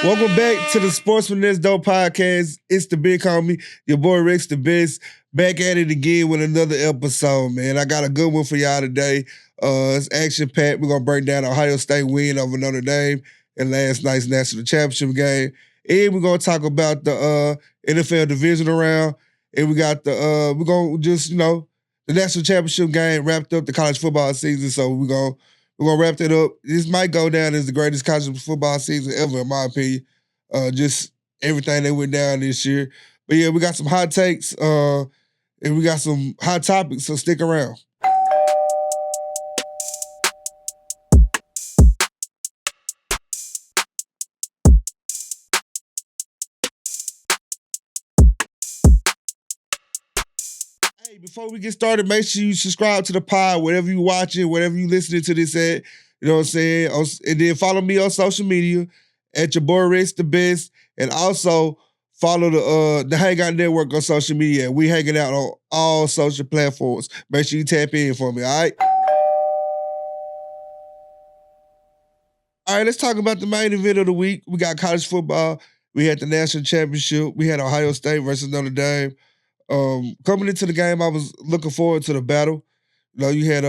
Welcome back to the Sportsman That's Dope podcast. It's the big homie, your boy Rex the Best, back at it again with another episode, man. I got a good one for y'all today. It's action-packed. We're going to break down Ohio State win over Notre Dame in last night's national championship game. And we're going to talk about the NFL Divisional Round. And we got we're going to just, the national championship game wrapped up the college football season. So we're going to wrap that up. This might go down as the greatest college football season ever, in my opinion. Just everything that went down this year. But yeah, we got some hot takes and we got some hot topics, so stick around. Hey, before we get started, make sure you subscribe to the pod, whatever you watching, whatever you listening to this at. You know what I'm saying? And then follow me on social media at your boy Rex the Best. And also follow the Hangout Network on social media. We hanging out on all social platforms. Make sure you tap in for me, all right? All right, let's talk about the main event of the week. We got college football. We had the national championship. We had Ohio State versus Notre Dame. Coming into the game, I was looking forward to the battle. You had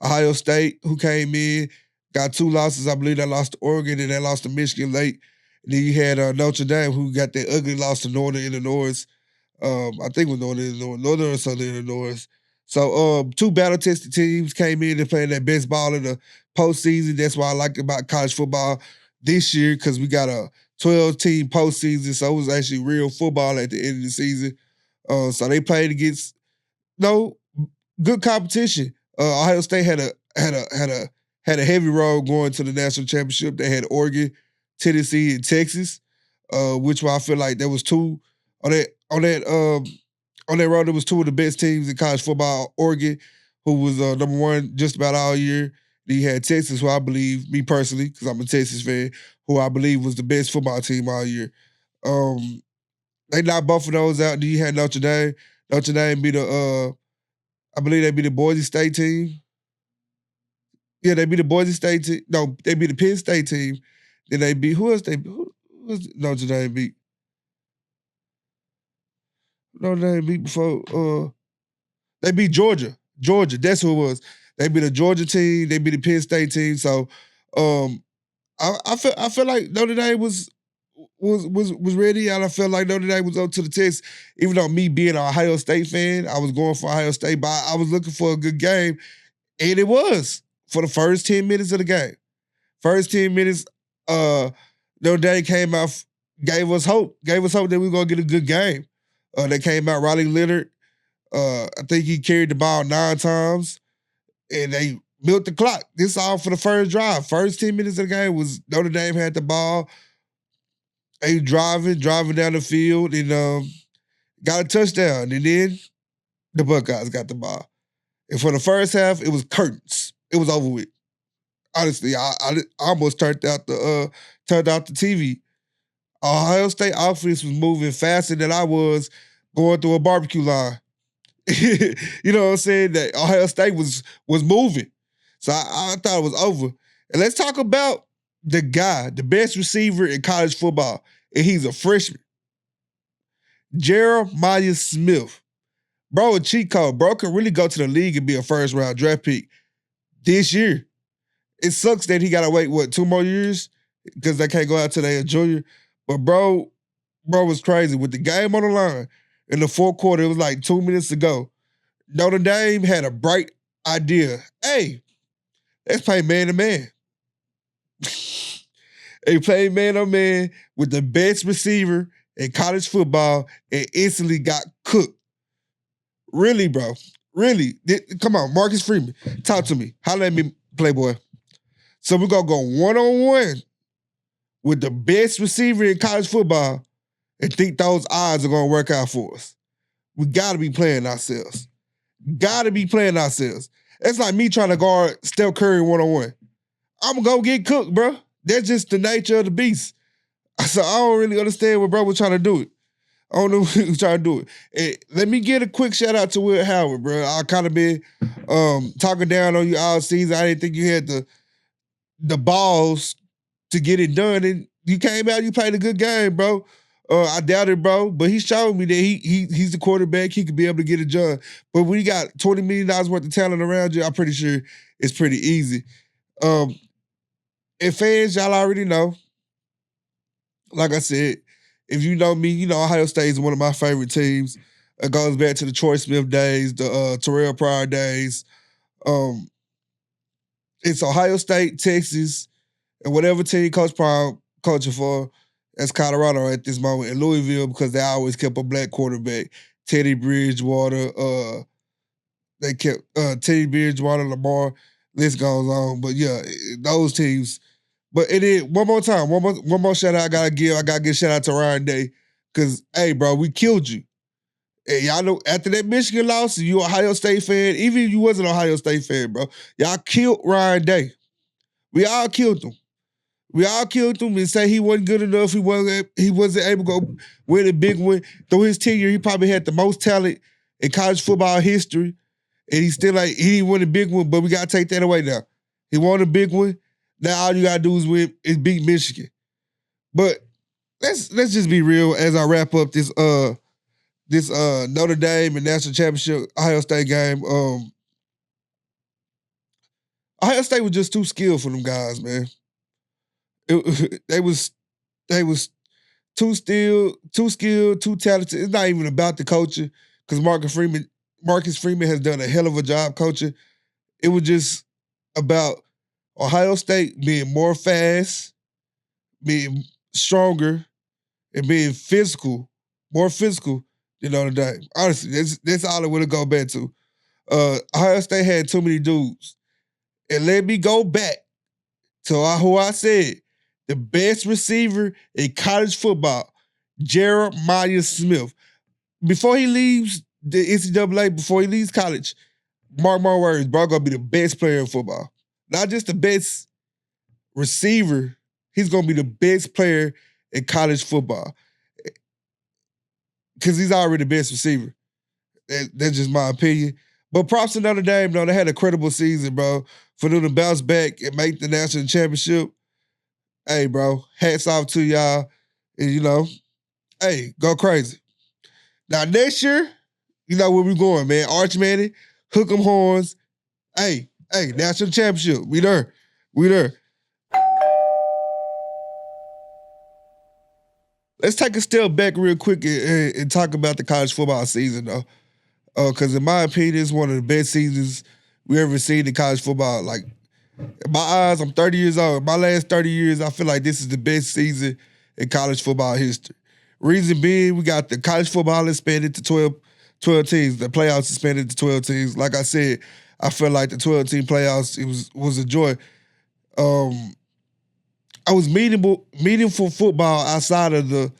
Ohio State who came in, got 2 losses. I believe they lost to Oregon and they lost to Michigan late. And then you had Notre Dame who got that ugly loss to Northern Illinois. I think it was Northern or Southern Illinois. So 2 battle-tested teams came in and playing their best ball in the postseason. That's what I like about college football this year, because we got a 12-team postseason, so it was actually real football at the end of the season. So they played against good competition. Ohio State had a heavy road going to the national championship. They had Oregon, Tennessee, and Texas, which I feel like there was 2 on that road. There was 2 of the best teams in college football. Oregon, who was number 1 just about all year. Then you had Texas, who I believe, me personally, because I'm a Texas fan, who I believe was the best football team all year. They knocked both of those out. Then you had Notre Dame. Notre Dame beat I believe they beat the Boise State team. Yeah, they beat the Boise State team. No, they beat the Penn State team. Then they beat, who else Notre Dame beat? Notre Dame beat before, they beat Georgia. Georgia, that's who it was. They beat a Georgia team. They beat the Penn State team. So, I feel like Notre Dame was ready, and I felt like Notre Dame was up to the test. Even though me being an Ohio State fan, I was going for Ohio State, but I was looking for a good game, and it was for the first 10 minutes of the game. First 10 minutes, Notre Dame came out, gave us hope that we were going to get a good game. They came out, Riley Leonard, I think he carried the ball 9 times, and they built the clock. This all for the first drive. First 10 minutes of the game was Notre Dame had the ball. They driving down the field, and got a touchdown. And then the Buckeyes got the ball. And for the first half, it was curtains. It was over with. Honestly, I almost turned out the TV. Ohio State offense was moving faster than I was going through a barbecue line. You know what I'm saying? That Ohio State was moving. So I thought it was over. And let's talk about the guy, the best receiver in college football, and he's a freshman. Jeremiah Smith. Bro, a cheat code. Bro can really go to the league and be a first-round draft pick this year. It sucks that he got to wait, 2 more years? Because they can't go out till they're a junior. But bro was crazy. With the game on the line, in the 4th quarter, it was like 2 minutes to go. Notre Dame had a bright idea. Hey, let's play man-to-man. They played man-on-man with the best receiver in college football and instantly got cooked. Really, bro. Really. Come on, Marcus Freeman. Talk to me. Holla at me, Playboy. So we're going to go one-on-one with the best receiver in college football and think those odds are going to work out for us. We got to be playing ourselves. It's like me trying to guard Steph Curry one-on-one. I'm going to get cooked, bro. That's just the nature of the beast. So I don't really understand what bro was trying to do it. I don't know what he was trying to do it. And let me get a quick shout out to Will Howard, bro. I kind of been talking down on you all season. I didn't think you had the balls to get it done, and you came out, you played a good game, bro. I doubt it, bro. But he showed me that he's the quarterback. He could be able to get it done. But when you got $20 million worth of talent around you, I'm pretty sure it's pretty easy. And fans, y'all already know. Like I said, if you know me, you know Ohio State is one of my favorite teams. It goes back to the Troy Smith days, the Terrell Pryor days. It's Ohio State, Texas, and whatever team Coach Pryor coaching for. That's Colorado at this moment, and Louisville because they always kept a black quarterback. Teddy Bridgewater, they kept Teddy Bridgewater, Lamar. List goes on, but yeah, those teams. But it is one more time, one more shout out I gotta give. I gotta give a shout out to Ryan Day because hey, bro, we killed you. And y'all know after that Michigan loss, you Ohio State fan, even if you wasn't an Ohio State fan, bro, y'all killed Ryan Day. We all killed him. We all killed him and say he wasn't good enough. He wasn't able to go win a big one. Through his tenure, he probably had the most talent in college football history. And he didn't win a big one, but we gotta take that away now. He won a big one. Now all you gotta do is beat Michigan. But let's just be real as I wrap up this Notre Dame and National Championship Ohio State game. Ohio State was just too skilled for them guys, man. They was too skilled, too talented. It's not even about the coaching because Marcus Freeman has done a hell of a job coaching. It was just about Ohio State being more fast, being stronger, and being more physical than Notre Dame. Honestly, that's all it would have gone back to. Ohio State had too many dudes. And let me go back to who I said, the best receiver in college football, Jeremiah Smith. Before he leaves the NCAA, before he leaves college, mark my words, bro, gonna be the best player in football. Not just the best receiver, he's gonna be the best player in college football. Because he's already the best receiver. That's just my opinion. But props to Notre Dame, though. They had a credible season, bro. For them to bounce back and make the national championship, hey, bro, hats off to y'all. And, you know, hey, go crazy. Now, next year, you know where we going, man. Arch Manning, hook 'em horns. Hey, national championship. We there. Let's take a step back real quick and talk about the college football season, though. Because in my opinion, it's one of the best seasons we ever seen in college football. Like, in my eyes, I'm 30 years old. In my last 30 years, I feel like this is the best season in college football history. Reason being, we got the college football expanded to 12 teams. The playoffs expanded to 12 teams. Like I said, I feel like the 12-team playoffs, it was a joy. I was meaningful football outside of the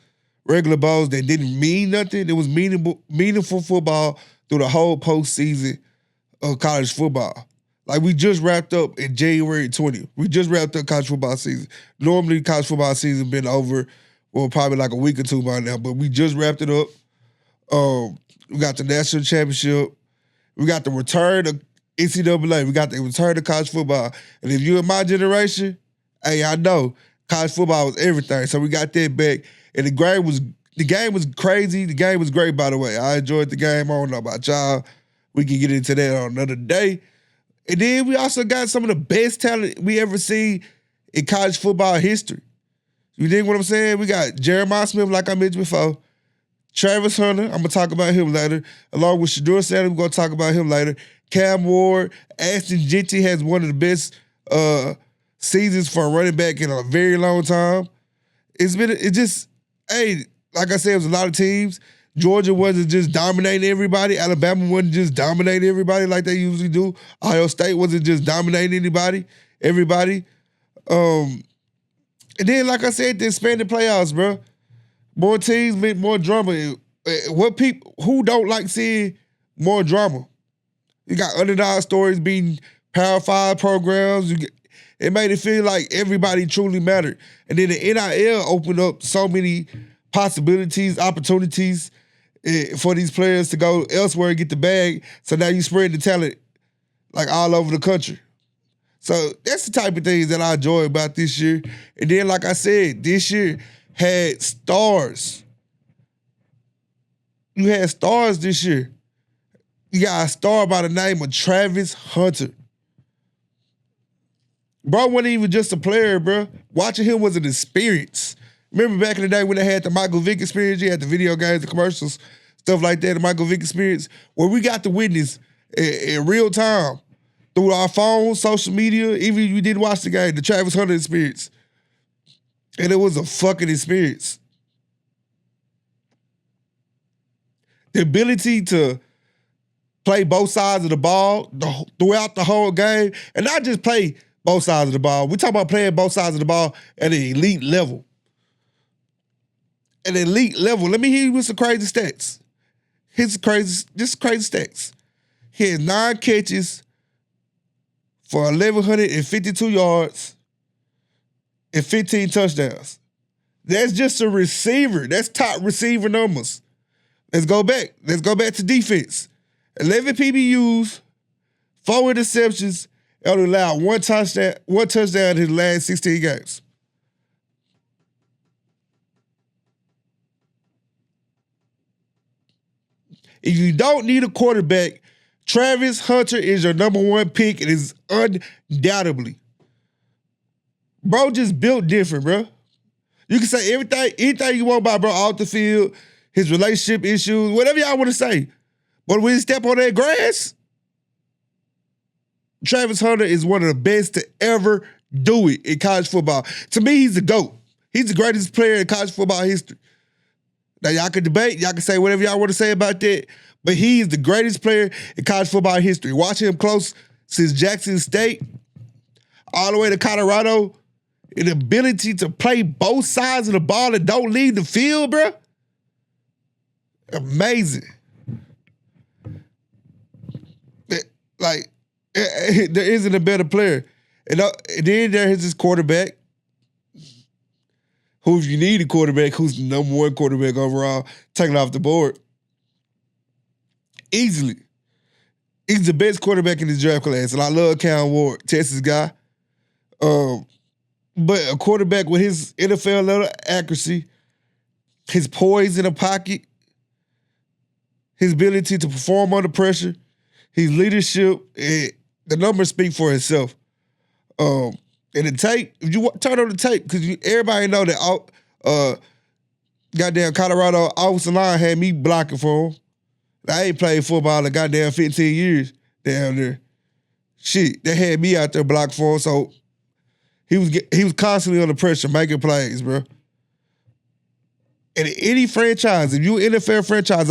regular bowls that didn't mean nothing. It was meaningful football through the whole postseason of college football. Like, we just wrapped up in January 20th. We just wrapped up college football season. Normally, college football season been over, well, probably like a week or two by now, but we just wrapped it up. We got the national championship. We got the return of NCAA. We got the return of college football. And if you're in my generation, hey, I know college football was everything. So we got that back. And the game was crazy. The game was great, by the way. I enjoyed the game. I don't know about y'all. We can get into that on another day. And then we also got some of the best talent we ever seen in college football history. You dig what I'm saying? We got Jeremiah Smith, like I mentioned before. Travis Hunter, I'm going to talk about him later. Along with Shedeur Sanders, we're going to talk about him later. Cam Ward, Ashton Jeanty has one of the best seasons for a running back in a very long time. Hey, like I said, it was a lot of teams. Georgia wasn't just dominating everybody. Alabama wasn't just dominating everybody like they usually do. Ohio State wasn't just dominating everybody. And then, like I said, the expanded playoffs, bro. More teams meant more drama. Who don't like seeing more drama? You got underdog stories being Power 5 programs. It made it feel like everybody truly mattered. And then the NIL opened up so many possibilities, opportunities for these players to go elsewhere and get the bag. So now you spread the talent like all over the country. So that's the type of things that I enjoy about this year. And then, like I said, this year had stars. You had stars this year. You got a star by the name of Travis Hunter. Bro wasn't even just a player, bro. Watching him was an experience. Remember back in the day when they had the Michael Vick experience? You had the video games, the commercials, stuff like that, the Michael Vick experience, where we got to witness in real time through our phones, social media, even if you didn't watch the game, the Travis Hunter experience. And it was a fucking experience. The ability to play both sides of the ball throughout the whole game, and not just play both sides of the ball. We talk about playing both sides of the ball at an elite level. At an elite level. Let me hear you with some crazy stats. Just crazy stats. He had 9 catches for 1,152 yards and 15 touchdowns. That's just a receiver. That's top receiver numbers. Let's go back. Let's go back to defense. 11 PBUs, 4 interceptions, and allowed one touchdown in his last 16 games. If you don't need a quarterback, Travis Hunter is your number 1 pick. It is undoubtedly. Bro just built different, bro. You can say anything you want about bro off the field, his relationship issues, whatever y'all want to say. But when he step on that grass, Travis Hunter is one of the best to ever do it in college football. To me, he's the GOAT. He's the greatest player in college football history. Now, y'all can debate. Y'all can say whatever y'all want to say about that. But he is the greatest player in college football history. Watching him close since Jackson State all the way to Colorado, and the ability to play both sides of the ball and don't leave the field, bro. Amazing. Like, there isn't a better player. And then there is his quarterback, who, if you need a quarterback, who's the number 1 quarterback overall, taken off the board. Easily. He's the best quarterback in this draft class. And I love Cam Ward, Texas guy. But a quarterback with his NFL level accuracy, his poise in the pocket, his ability to perform under pressure, his leadership, the numbers speak for itself. And the tape, if you turn on the tape, because everybody know that goddamn Colorado offensive line had me blocking for him. I ain't played football in goddamn 15 years down there. Shit, they had me out there blocking for him, so he was constantly under pressure, making plays, bro. And any franchise, if you an NFL franchise,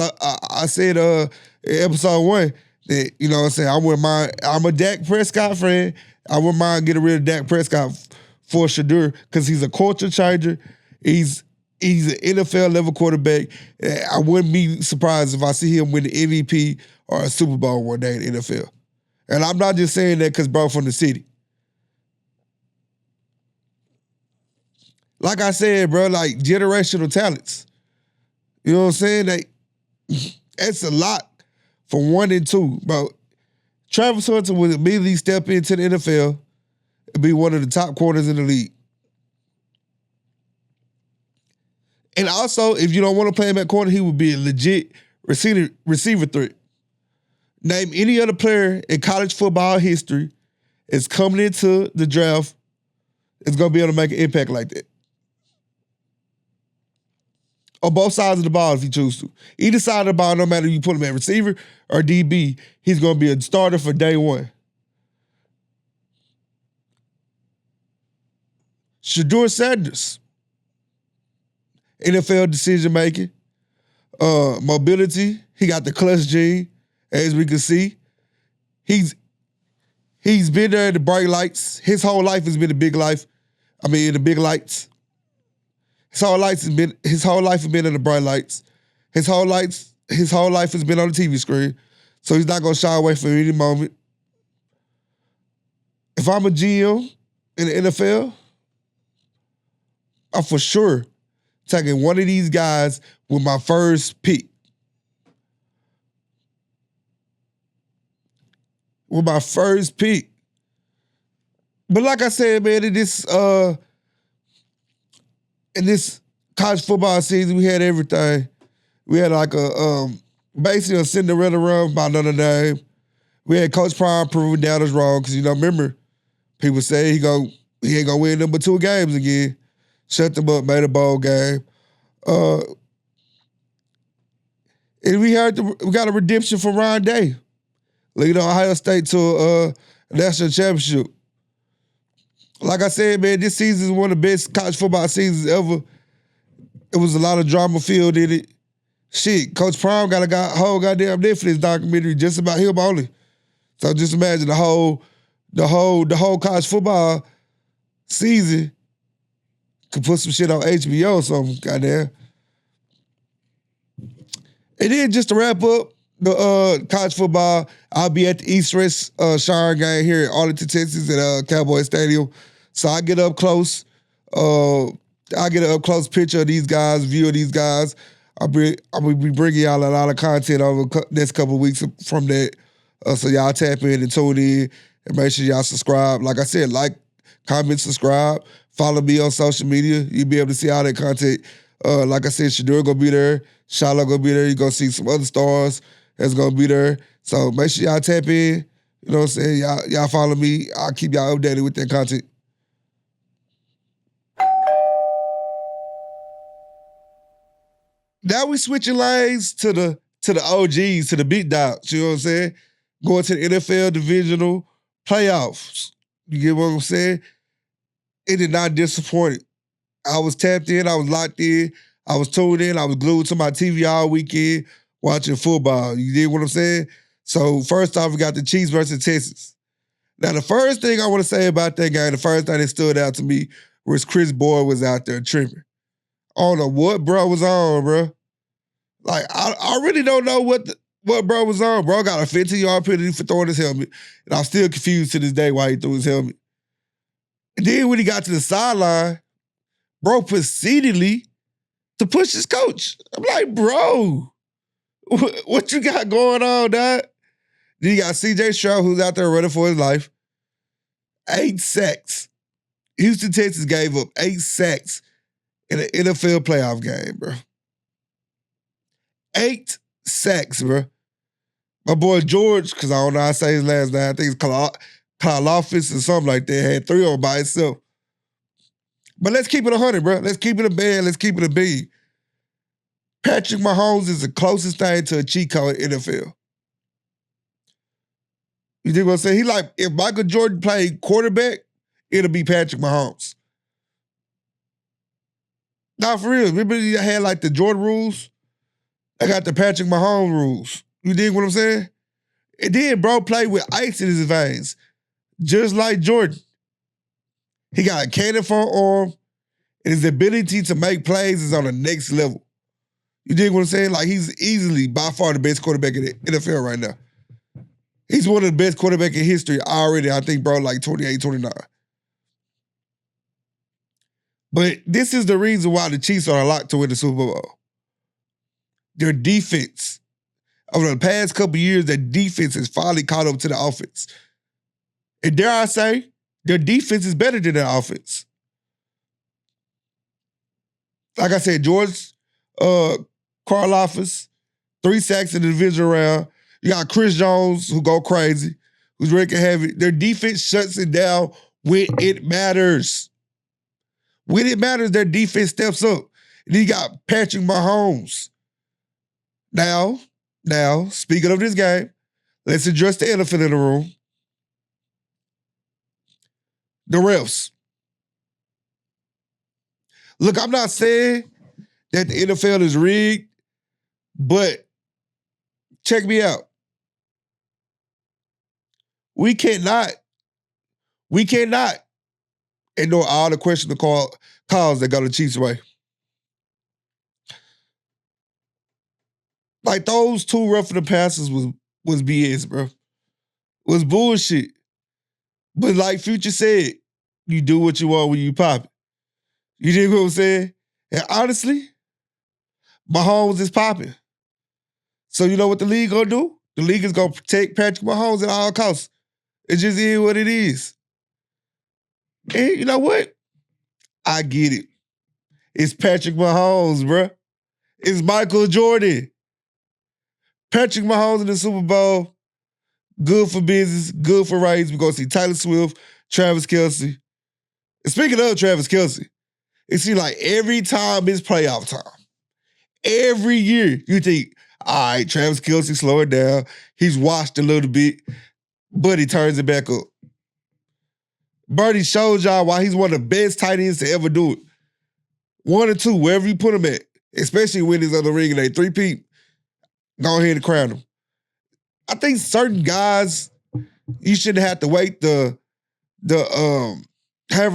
I said in episode 1 that, you know what I'm saying, I wouldn't mind, I'm a Dak Prescott fan, I wouldn't mind getting rid of Dak Prescott for Shedeur because he's a culture changer. He's an NFL level quarterback. I wouldn't be surprised if I see him win the MVP or a Super Bowl one day in the NFL. And I'm not just saying that because bro from the city. Like I said, bro, like generational talents. You know what I'm saying? That's a lot for 1 and 2, bro. Travis Hunter would immediately step into the NFL and be one of the top corners in the league. And also, if you don't want to play him at corner, he would be a legit receiver threat. Name any other player in college football history is coming into the draft is going to be able to make an impact like that. On both sides of the ball if you choose to. Either side of the ball, no matter if you put him at receiver or DB, he's going to be a starter for day 1. Shedeur Sanders. NFL decision-making. Mobility. He got the clutch gene, as we can see. He's been there in the bright lights. His whole life has been in the big lights. His whole life has been in the bright lights. His whole life has been on the TV screen. So he's not gonna shy away from any moment. If I'm a GM in the NFL, I'm for sure taking one of these guys with my first pick. With my first pick. But like I said, man, in this college football season, we had everything. We had like basically a Cinderella run by Notre Dame. We had Coach Prime proving down us wrong because remember, people say he ain't gonna win number 2 games again. Shut them up, made a bowl game. And we got a redemption from Ryan Day, leading Ohio State to a national championship. Like I said, man, this season is one of the best college football seasons ever. It was a lot of drama filled in it. Shit, Coach Prime got a whole goddamn Netflix documentary just about him only. So just imagine the whole college football season could put some shit on HBO or something, goddamn. And then just to wrap up the college football, I'll be at the East West Shire game here in Arlington, Texas at Cowboy Stadium. So I get up close. I get an up close picture of these guys, view of these guys. I'm gonna be bringing y'all a lot of content over the next couple of weeks from that. So y'all tap in and tune in and make sure y'all subscribe. Like I said, like, comment, subscribe. Follow me on social media. You'll be able to see all that content. Like I said, Shedeur gonna be there. Shiloh gonna be there. You're gonna see some other stars that's gonna be there. So make sure y'all tap in. You know what I'm saying? Y'all follow me. I'll keep y'all updated with that content. Now we switching lanes to the OGs, to the big dogs. You know what I'm saying? Going to the NFL Divisional playoffs. You get what I'm saying? It did not disappoint. I was tapped in. I was locked in. I was tuned in. I was glued to my TV all weekend watching football. You get what I'm saying? So first off, we got the Chiefs versus Texas. Now, the first thing I want to say about that game, the first thing that stood out to me was Chris Boyd was out there tripping. I don't know what bro was on, bro. Like, I really don't know what bro was on. Bro got a 15-yard penalty for throwing his helmet, and I'm still confused to this day why he threw his helmet. And then when he got to the sideline, bro proceededly to push his coach. I'm like, bro, what you got going on, dog? Then you got CJ Stroud, who's out there running for his life. 8 sacks. Houston, Texas gave up 8 sacks in an NFL playoff game, bro. 8 sacks, bro. My boy George, because I don't know how to say his last name, I think it's Karlaftis or something like that, had 3 of them by himself. But let's keep it 100, bro. Let's keep it a band. Let's keep it a beat. Patrick Mahomes is the closest thing to a cheat code in NFL. You think what I'm saying? He like, if Michael Jordan played quarterback, it'll be Patrick Mahomes. Nah, for real. Remember you had like the Jordan rules? I got the Patrick Mahomes rules. You dig what I'm saying? And then bro played with ice in his veins, just like Jordan. He got a cannon for an arm, and his ability to make plays is on the next level. You dig what I'm saying? Like, he's easily, by far, the best quarterback in the NFL right now. He's one of the best quarterbacks in history already, I think, bro, like 28, 29. But this is the reason why the Chiefs are a lot to win the Super Bowl. Their defense. Over the past couple years, their defense has finally caught up to the offense. And dare I say, their defense is better than their offense. Like I said, George Karlaftis, 3 sacks in the divisional round. You got Chris Jones, who go crazy, who's ready to have it. Their defense shuts it down when it matters. When it matters, their defense steps up. And you got Patrick Mahomes. Now, speaking of this game, let's address the elephant in the room. The refs. Look, I'm not saying that the NFL is rigged, but check me out. We cannot ignore all the questionable calls that go the Chiefs' way. Like, those 2 roughing the passes was BS, bro. Was bullshit. But like Future said, you do what you want when you pop it. You dig what I'm saying? And honestly, Mahomes is popping. So you know what the league gonna do? The league is gonna protect Patrick Mahomes at all costs. It just is what it is. And you know what? I get it. It's Patrick Mahomes, bruh. It's Michael Jordan. Patrick Mahomes in the Super Bowl. Good for business, good for ratings. We're going to see Taylor Swift, Travis Kelce. And speaking of Travis Kelce, it seems like every time it's playoff time, every year, you think, all right, Travis Kelce, slow it down. He's washed a little bit, but he turns it back up. Bernie showed y'all why he's one of the best tight ends to ever do it. 1 or 2, wherever you put him at, especially when he's on the ring and they three-peat, go ahead and crown him. I think certain guys, you shouldn't have to wait however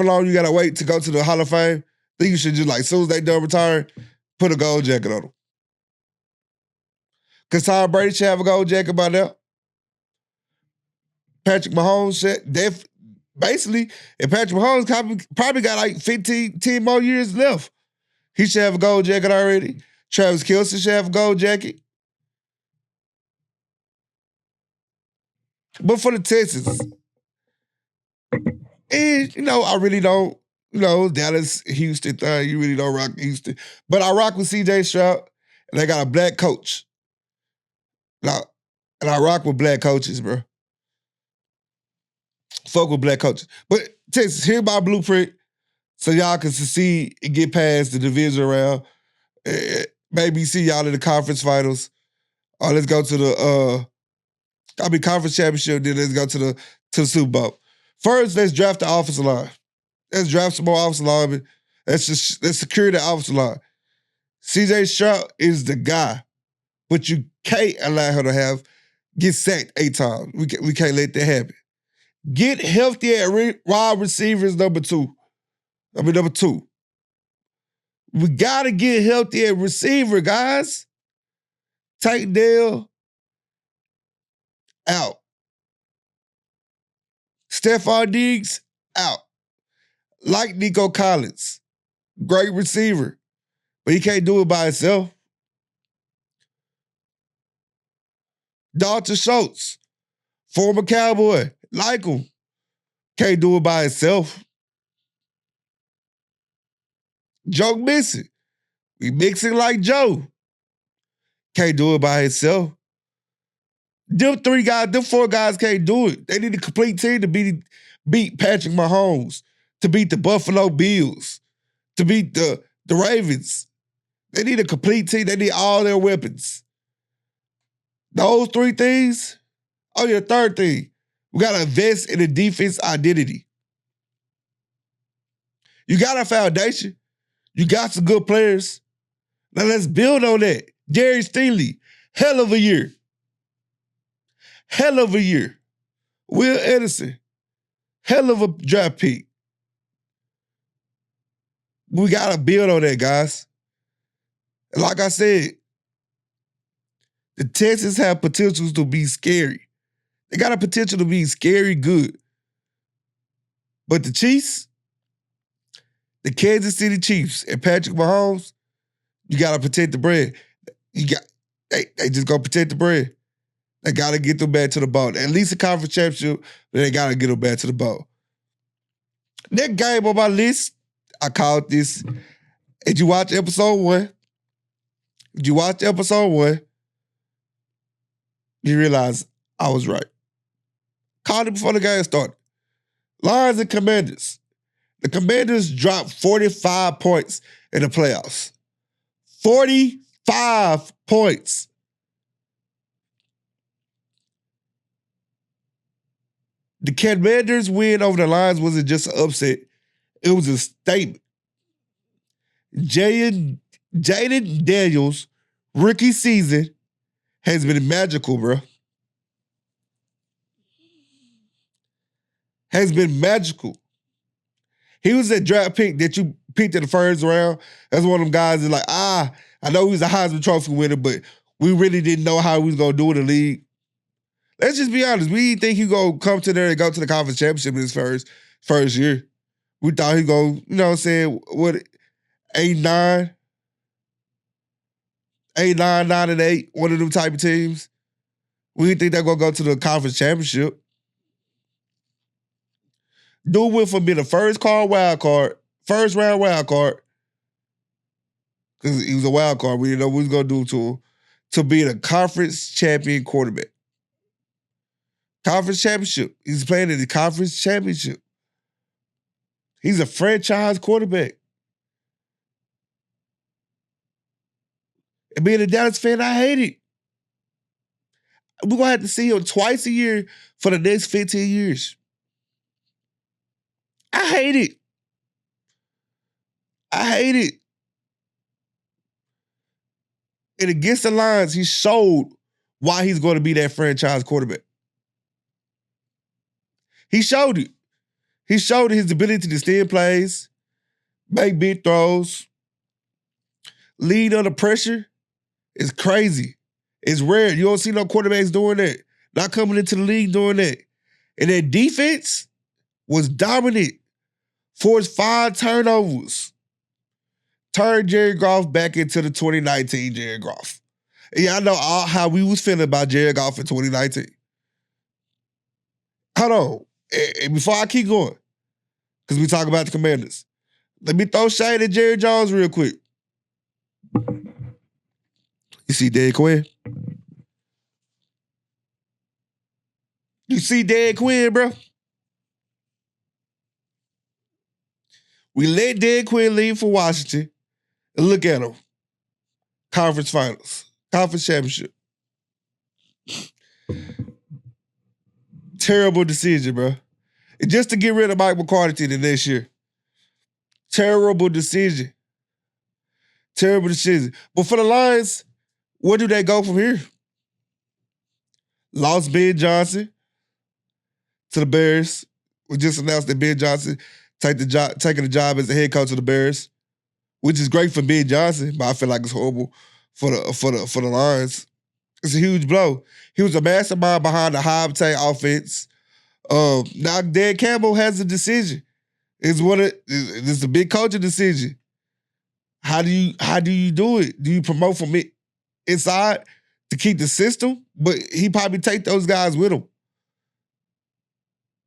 long you gotta wait to go to the Hall of Fame. I think you should just, like, as soon as they done retiring, put a gold jacket on them. Because Tom Brady should have a gold jacket by now. Patrick Mahomes should basically, and Patrick Mahomes probably got like 10 more years left. He should have a gold jacket already. Travis Kelce should have a gold jacket. But for the Texans, and, I really don't, Dallas, Houston thing, you really don't rock Houston. But I rock with CJ Stroud, and they got a black coach. And I rock with black coaches, bro. Fuck with black coaches. But Texas, here's my blueprint so y'all can succeed and get past the division round. Maybe see y'all in the conference finals. Or let's go to the conference championship, then let's go to the Super Bowl. First, let's draft the offensive line. Let's draft some more offensive linemen. Let's secure the offensive line. CJ Stroud is the guy, but you can't allow her to get sacked 8 times. We can't let that happen. Get healthy at wide receivers, number 2. Number 2. We gotta get healthy at receiver, guys. Tank Dell out. Stephon Diggs out. Like Nico Collins, great receiver, but he can't do it by himself. Dalton Schultz, former Cowboy, like him, can't do it by himself. Joe Mixon, we mixing like Joe, can't do it by himself. Them 4 guys can't do it. They need a complete team to beat Patrick Mahomes, to beat the Buffalo Bills, to beat the Ravens. They need a complete team. They need all their weapons. Those 3 things. Oh, yeah, third thing. We got to invest in the defense identity. You got a foundation. You got some good players. Now let's build on that. Jerry Stingley, hell of a year. Hell of a year. Will Anderson, hell of a draft pick. We got to build on that, guys. And like I said, the Texans have potentials to be scary. They got a potential to be scary good. But the Chiefs, the Kansas City Chiefs, and Patrick Mahomes, you got to protect the bread. They just going to protect the bread. They got to get them back to the ball. At least a conference championship, but they got to get them back to the ball. Next game on my list, I called this. Did you watch episode 1? Did you watch episode 1? You realize I was right. Called it before the game started. Lions and Commanders. The Commanders dropped 45 points in the playoffs. 45 points. The Commanders' win over the Lions wasn't just an upset. It was a statement. Jaden Daniels' rookie season has been magical, bro. Has been magical. He was that draft pick that you picked in the first round. That's one of them guys that's like, I know he was a Heisman Trophy winner, but we really didn't know how he was going to do in the league. Let's just be honest. We didn't think he was going to come to there and go to the conference championship in his first year. We thought he was going to, 8-9, 9-8, one of them type of teams. We didn't think they were going to go to the conference championship. Dude went from being a first round wild card, because he was a wild card. We didn't know what we was gonna do to him, to being a conference champion quarterback. Conference championship. He's playing in the conference championship. He's a franchise quarterback. And being a Dallas fan, I hate it. We're gonna have to see him twice a year for the next 15 years. I hate it. I hate it. And against the Lions, he showed why he's going to be that franchise quarterback. He showed it. He showed his ability to steal plays, make big throws, lead under pressure. It's crazy. It's rare. You don't see no quarterbacks doing that. Not coming into the league doing that. And that defense was dominant. Forced 5 turnovers. Turned Jared Goff back into the 2019 Jared Goff. And yeah, I know how we was feeling about Jared Goff in 2019. Hold on. And before I keep going, because we talk about the Commanders, let me throw shade at Jerry Jones real quick. You see Dan Quinn? You see Dan Quinn, bro? We let Dan Quinn leave for Washington, and look at him. Conference finals. Conference championship. Terrible decision, bro. And just to get rid of Mike McCarthy the next year. Terrible decision. Terrible decision. But for the Lions, where do they go from here? Lost Ben Johnson to the Bears. We just announced that Ben Johnson taking the job as the head coach of the Bears, which is great for Ben Johnson, but I feel like it's horrible for the Lions. It's a huge blow. He was a mastermind behind the high-octane offense. Now Dan Campbell has a decision. It's a big coaching decision. How do you do it? Do you promote from it inside to keep the system? But he probably take those guys with him.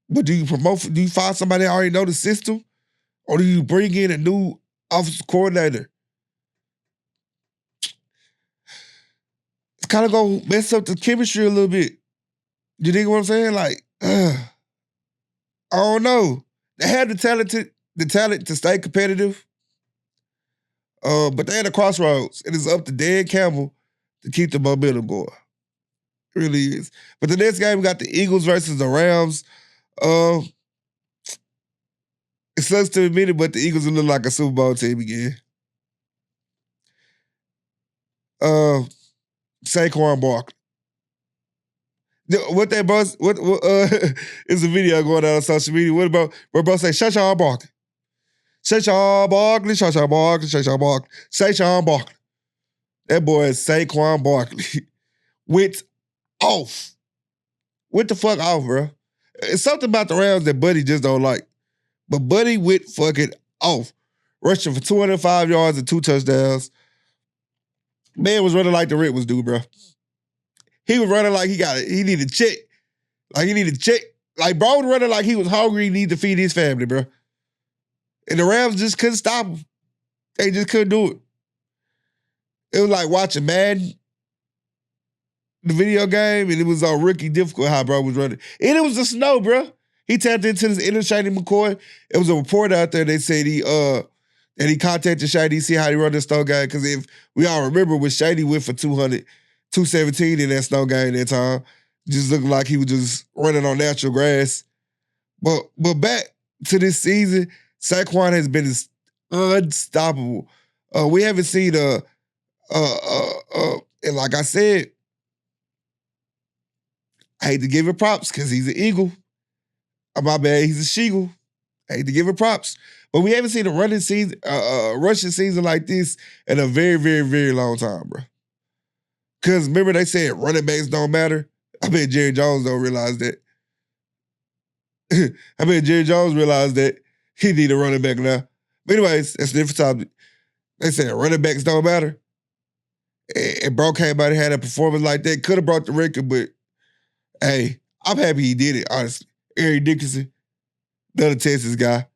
But do you find somebody that already know the system? Or do you bring in a new offensive coordinator? It's kind of gonna mess up the chemistry a little bit. You dig what I'm saying? Like, I don't know. They have the talent to stay competitive. But they're at a crossroads. It is up to Dan Campbell to keep the momentum going. It really is. But the next game, we got the Eagles versus the Rams. It sucks to admit it, but the Eagles will look like a Super Bowl team again. Saquon Barkley. What that bro? What is a video going out on social media? What about where bro say Saquon Barkley? Saquon Barkley, Saquon Barkley, Saquon Barkley, Saquon Barkley. That boy is Saquon Barkley. Went off. Went the fuck off, bro. It's something about the Rams that Buddy just don't like. But Buddy went fucking off. Rushing for 205 yards and 2 touchdowns. Man was running like the Rit was due, bro. He was running like he needed check. Like he needed check. Like bro was running like he was hungry, he needed to feed his family, bro. And the Rams just couldn't stop him. They just couldn't do it. It was like watching Madden, the video game, and it was on rookie difficult how bro was running. And it was the snow, bro. He tapped into this inner Shady McCoy. It was a report out there. They said he contacted Shady to see how he run the snow game. Because if we all remember when Shady went for 217 in that snow game that time, just looked like he was just running on natural grass. But back to this season, Saquon has been unstoppable. We haven't seen and like I said, I hate to give him props because he's an Eagle. My bad, he's a Sheagle. I hate to give him props. But we haven't seen a rushing season like this in a very, very, very long time, bro. Because remember they said running backs don't matter? I bet Jerry Jones don't realize that. I bet Jerry Jones realized that he need a running back now. But anyways, that's a different topic. They said running backs don't matter. And bro came out and had a performance like that. Could have brought the record, but hey, I'm happy he did it, honestly. Eric Dickerson, Another Texas guy.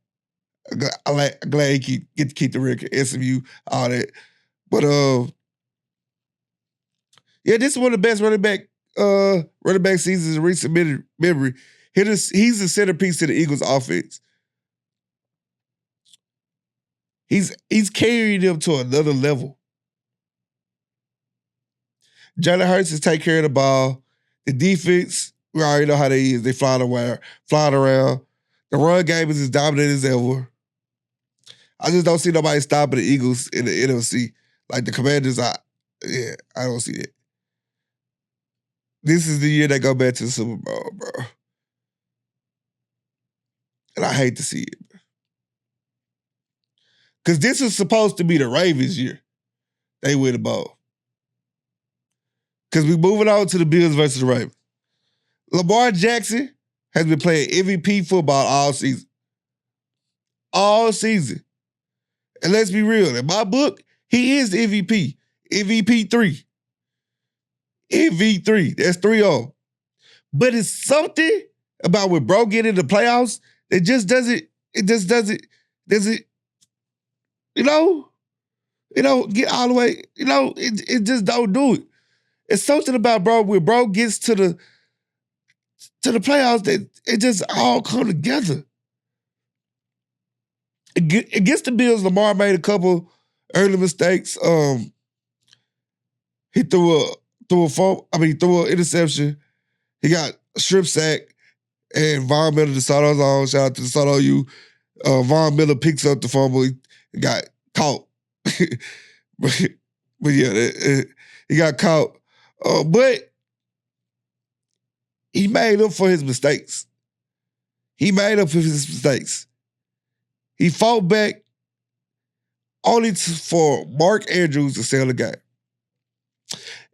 Glad he get to keep the record. SMU, all that. But yeah, this is one of the best running back seasons in recent memory. He's the centerpiece to the Eagles' offense. He's carrying them to another level. Jalen Hurts is take care of the ball. The defense, we already know how they is. They flying around. The run game is as dominant as ever. I just don't see nobody stopping the Eagles in the NFC. Like the Commanders, I don't see that. This is the year they go back to the Super Bowl, bro. And I hate to see it. Because this is supposed to be the Ravens' year. They win the bowl. Because we're moving on to the Bills versus the Ravens. Lamar Jackson has been playing MVP football all season. All season. And let's be real. In my book, he is the MVP. MVP 3. MVP. That's 3 of them. But it's something about when bro get into the playoffs that just doesn't get all the way, it just don't do it. It's something about bro, when bro gets to the playoffs that it just all come together. Against the Bills, Lamar made a couple early mistakes. He threw an interception. He got a strip sack, and Von Miller decided on. Shout out to the Soto U. Von Miller picks up the fumble. He got caught. but yeah, he got caught. But he made up for his mistakes. He fought back only for Mark Andrews to sell the game.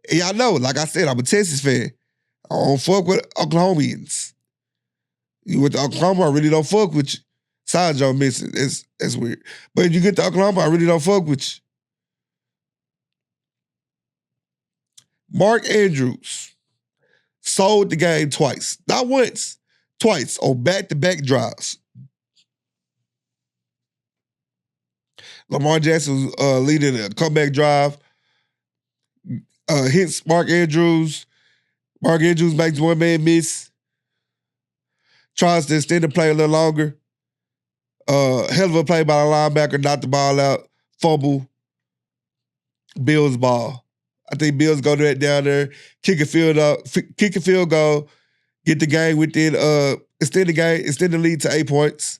And y'all know, like I said, I'm a Texas fan. I don't fuck with Oklahomians. You went to Oklahoma, I really don't fuck with you. Side Joe missing. That's weird. But if you get to Oklahoma, I really don't fuck with you. Mark Andrews sold the game twice. Not once, twice on back-to-back drives. Lamar Jackson was leading a comeback drive. Hits Mark Andrews. Mark Andrews makes one man miss. Tries to extend the play a little longer. Hell of a play by the linebacker, knocked the ball out. Fumble. Bills ball. I think Bills go to that down there, kick a field goal, get the game within, extend the lead to 8 points.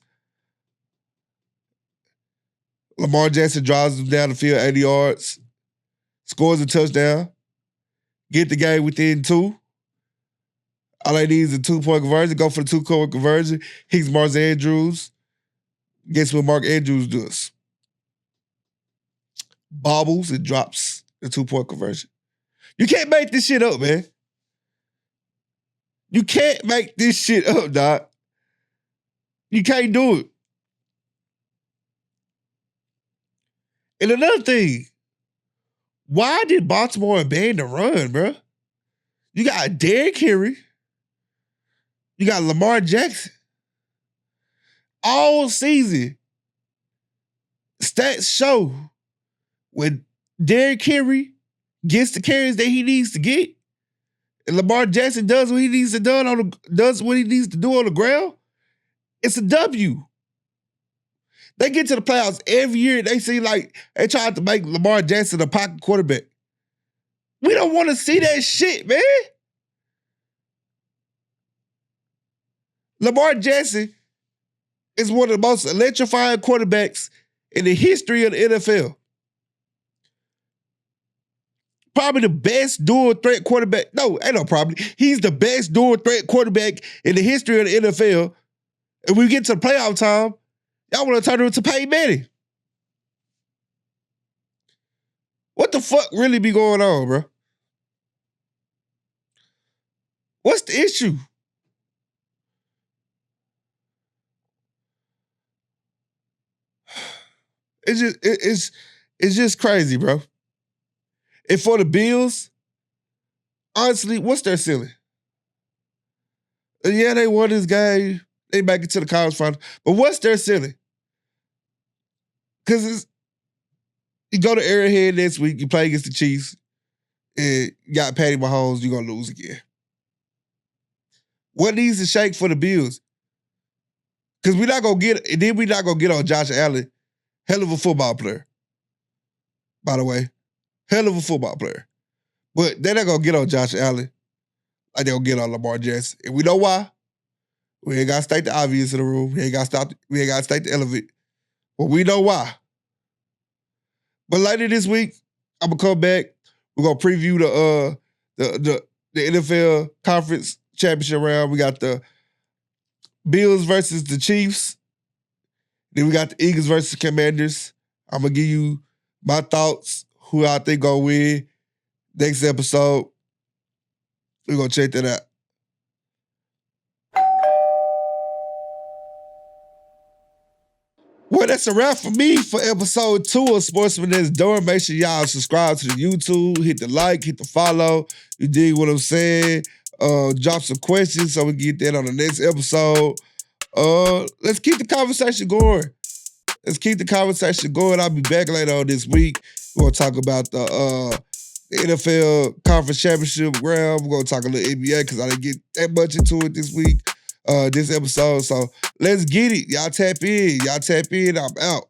Lamar Jackson drives them down the field 80 yards, scores a touchdown, get the game within 2. All they need is a 2-point conversion, go for the 2-point conversion. He's Mark Andrews. Guess what Mark Andrews does? Bobbles and drops the 2-point conversion. You can't make this shit up, man. You can't make this shit up, Doc. You can't do it. And another thing, why did Baltimore abandon the run, bro? You got Derrick Henry. You got Lamar Jackson. All season, stats show when Derrick Henry gets the carries that he needs to get, and Lamar Jackson does what he needs to do on the ground, it's a W. They get to the playoffs every year, and they seem like they tried to make Lamar Jackson a pocket quarterback. We don't want to see that shit, man. Lamar Jackson is one of the most electrifying quarterbacks in the history of the NFL. Probably the best dual threat quarterback. No, ain't no problem. He's the best dual threat quarterback in the history of the NFL. And when we get to the playoff time, y'all want to turn him to Peyton Manning. What the fuck really be going on, bro? What's the issue? It's just crazy, bro. And for the Bills, honestly, what's their ceiling? Yeah, they won this game. They make it to the conference final. But what's their ceiling? Because you go to Arrowhead next week, you play against the Chiefs, and you got Patty Mahomes, you're going to lose again. What needs to shake for the Bills? Because we're not going to get on Josh Allen. Hell of a football player, by the way. Hell of a football player. But they're not going to get on Josh Allen like they're going to get on Lamar Jackson. And we know why. We ain't got to state the obvious in the room. We ain't got to state the elephant. But we know why. But later this week, I'm going to come back. We're going to preview the NFL Conference Championship round. We got the Bills versus the Chiefs. Then we got the Eagles versus Commanders. I'm going to give you my thoughts, who I think going to win. Next episode, we're going to check that out. Well, that's a wrap for me for episode 2 of Sportsman Next Door. Make sure y'all subscribe to the YouTube, hit the like, hit the follow. You dig what I'm saying? Drop some questions so we can get that on the next episode. Let's keep the conversation going. I'll be back later on this week. We're going to talk about the NFL Conference Championship round. We're going to talk a little NBA because I didn't get that much into it this week, this episode. So let's get it. Y'all tap in. I'm out.